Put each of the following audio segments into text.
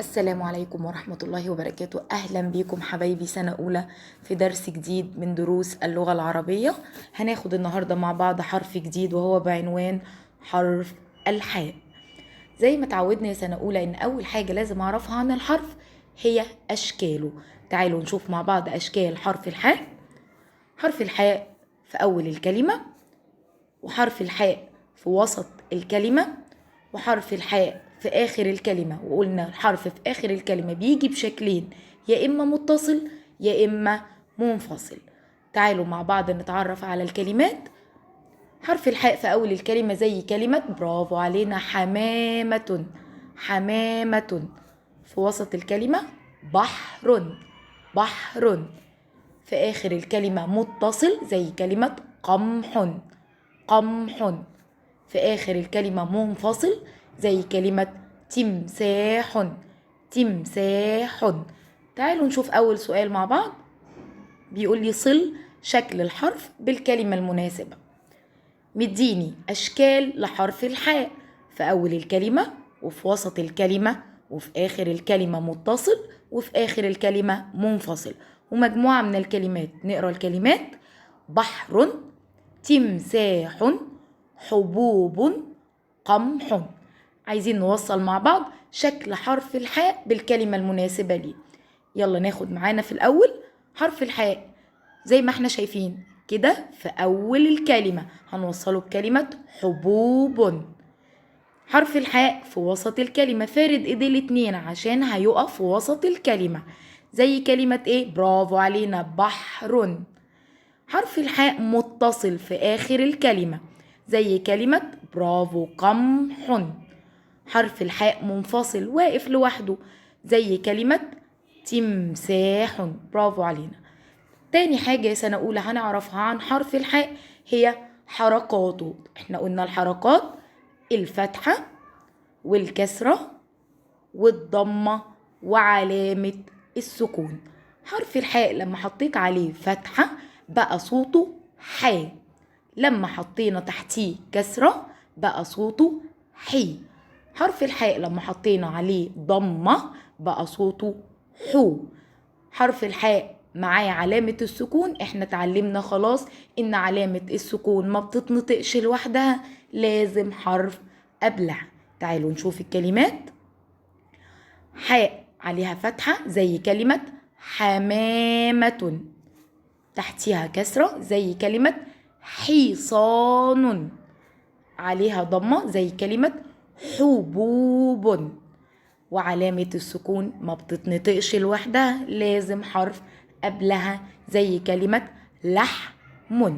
السلام عليكم ورحمة الله وبركاته. أهلا بكم حبايبي سنة أولى في درس جديد من دروس اللغة العربية. هناخد النهاردة مع بعض حرف جديد وهو بعنوان حرف الحاء. زي ما تعودنا يا سنة أولى إن أول حاجة لازم أعرفها عن الحرف هي أشكاله. تعالوا نشوف مع بعض أشكال حرف الحاء. حرف الحاء في أول الكلمة، وحرف الحاء في وسط الكلمة، وحرف الحاء في آخر الكلمة. وقلنا الحرف في آخر الكلمة بيجي بشكلين، يا إما متصل يا إما منفصل. تعالوا مع بعض نتعرف على الكلمات. حرف الحاء في أول الكلمة زي كلمة برافو علينا حمامة، حمامة. في وسط الكلمة بحر، بحر. في آخر الكلمة متصل زي كلمة قمح، قمح. في آخر الكلمة منفصل زي كلمة تمساح، تمساح. تعالوا نشوف أول سؤال مع بعض. بيقول لي صل شكل الحرف بالكلمة المناسبة. مديني أشكال لحرف الحاء في أول الكلمة وفي وسط الكلمة وفي آخر الكلمة متصل وفي آخر الكلمة منفصل، ومجموعة من الكلمات. نقرأ الكلمات: بحر، تمساح، حبوب، قمح. عايزين نوصل مع بعض شكل حرف الحاء بالكلمة المناسبة ليه. يلا ناخد معانا في الأول حرف الحاء زي ما احنا شايفين كده. في أول الكلمة هنوصله بكلمة حبوب. حرف الحاء في وسط الكلمة فارد ايديه الاتنين عشان هيقف في وسط الكلمة زي كلمة ايه؟ برافو علينا بحر. حرف الحاء متصل في آخر الكلمة زي كلمة برافو قمح. حرف الحاء منفصل واقف لوحده زي كلمة تمساح. برافو علينا. تاني حاجة يا سنة أولى هنعرفها عن حرف الحاء هي حركاته. احنا قلنا الحركات: الفتحة والكسرة والضمة وعلامة السكون. حرف الحاء لما حطيت عليه فتحة بقى صوته حاء، لما حطينا تحتيه كسرة بقى صوته حي. حرف الحاء لما حطينا عليه ضمة بقى صوته حو. حرف الحاء معاه علامة السكون. احنا اتعلمنا خلاص ان علامة السكون ما بتتنطقش لوحدها، لازم حرف قبلها. تعالوا نشوف الكلمات. حاء عليها فتحة زي كلمة حمامة، تحتها كسرة زي كلمة حصان، عليها ضمة زي كلمة حبوب. وعلامة السكون ما بتتنطقش لوحدها، لازم حرف قبلها زي كلمة لحم.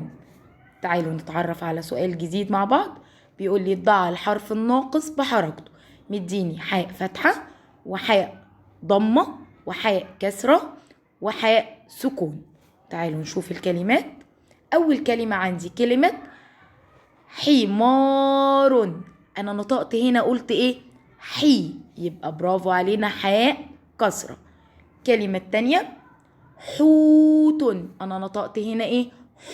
تعالوا نتعرف على سؤال جديد مع بعض. بيقول لي ضع الحرف الناقص بحركته. مديني حاء فتحة وحاء ضمة وحاء كسرة وحاء سكون. تعالوا نشوف الكلمات. أول كلمة عندي كلمة حمار. أنا نطقت هنا قلت إيه؟ حي، يبقى برافو علينا حاء كسرة. كلمة تانية حوت. أنا نطقت هنا إيه؟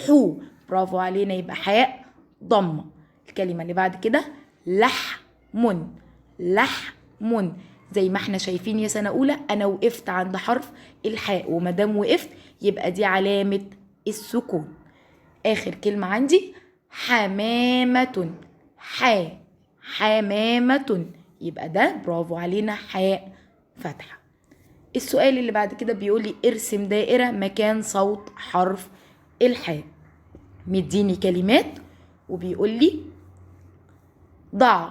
حو، برافو علينا يبقى حاء ضمة. الكلمة اللي بعد كده لحم، لحم. زي ما احنا شايفين يا سنة أولى أنا وقفت عند حرف الحاء، ومادام وقفت يبقى دي علامة السكون. آخر كلمة عندي حمامة، حمامة، يبقى ده برافو علينا حاء فتحة. السؤال اللي بعد كده بيقولي ارسم دائرة مكان صوت حرف الحاء. مديني كلمات وبيقولي ضع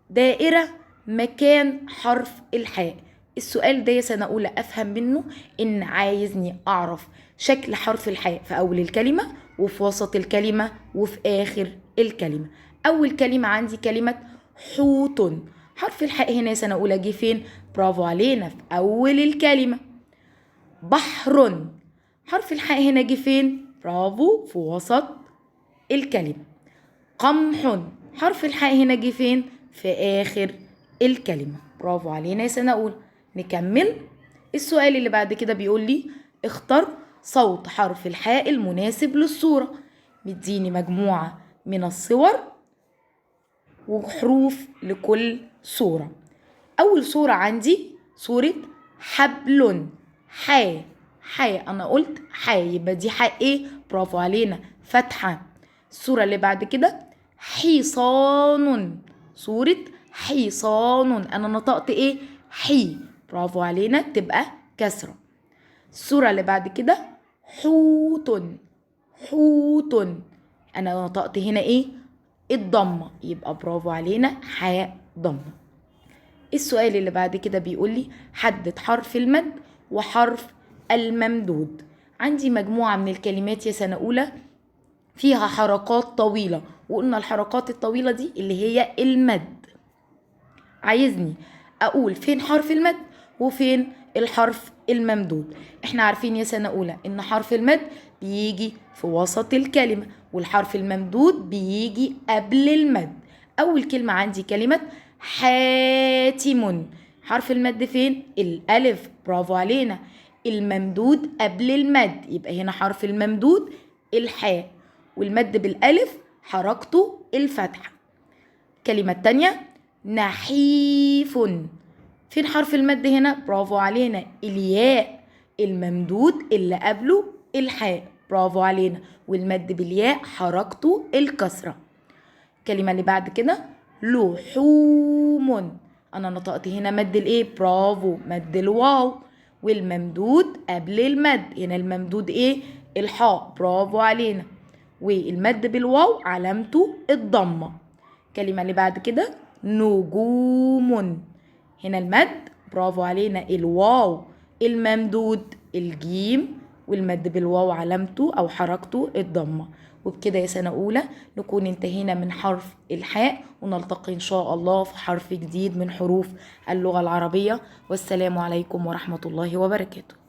دائرة مكان حرف الحاء. السؤال ده يا سنة أولى أفهم منه إن عايزني أعرف شكل حرف الحاء في أول الكلمة وفي وسط الكلمة وفي آخر الكلمة. أول كلمة عندي كلمة حوت. حرف الحاء هنا يا سنة أولى جه فين؟ برافو علينا في أول الكلمة. بحر. حرف الحاء هنا جه فين؟ برافو في وسط الكلمة. قمح. حرف الحاء هنا جه فين؟ في آخر الكلمة. برافو علينا يا سنة أولى. نكمل. السؤال اللي بعد كده بيقول لي اختر صوت حرف الحاء المناسب للصورة. مديني مجموعة من الصور وحروف لكل صورة. أول صورة عندي صورة حبل، حاء أنا قلت حاء، يبقى دي حاء إيه؟ برافو علينا، فتحة. الصورة اللي بعد كده حصان، صورة حصان، أنا نطقت إيه؟ حي، برافو علينا، تبقى كسرة. الصورة اللي بعد كده حوت، أنا نطقت هنا إيه؟ الضمة، يبقى برافو علينا حاء ضمة. السؤال اللي بعد كده بيقول لي حدد حرف المد وحرف الممدود. عندي مجموعة من الكلمات يا سنة أولى فيها حركات طويلة، وقلنا الحركات الطويلة دي اللي هي المد. عايزني أقول فين حرف المد وفين الحرف الممدود. احنا عارفين يا سنة أولى إن حرف المد بيجي في وسط الكلمة، والحرف الممدود بيجي قبل المد. أول كلمة عندي كلمة حاتم، حرف المد فين؟ الألف، برافو علينا. الممدود قبل المد، يبقى هنا حرف الممدود الحاء، والمد بالألف حركته الفتحة. كلمة تانية نحيف، فين حرف المد هنا؟ برافو علينا الياء، الممدود اللي قبله الحاء، برافو علينا، والمد بالياء حركته الكسرة. الكلمة اللي بعد كده لحوم، أنا نطقت هنا مد الإيه؟ برافو، مد الواو، والممدود قبل المد، هنا الممدود إيه؟ الحاء، برافو علينا، والمد بالواو علامته الضمة. الكلمة اللي بعد كده نجوم، هنا المد برافو علينا الواو، الممدود الجيم، والمد بالواو علامته أو حركته الضمة. وبكده يا سنة أولى نكون انتهينا من حرف الحاء، ونلتقي إن شاء الله في حرف جديد من حروف اللغة العربية. والسلام عليكم ورحمة الله وبركاته.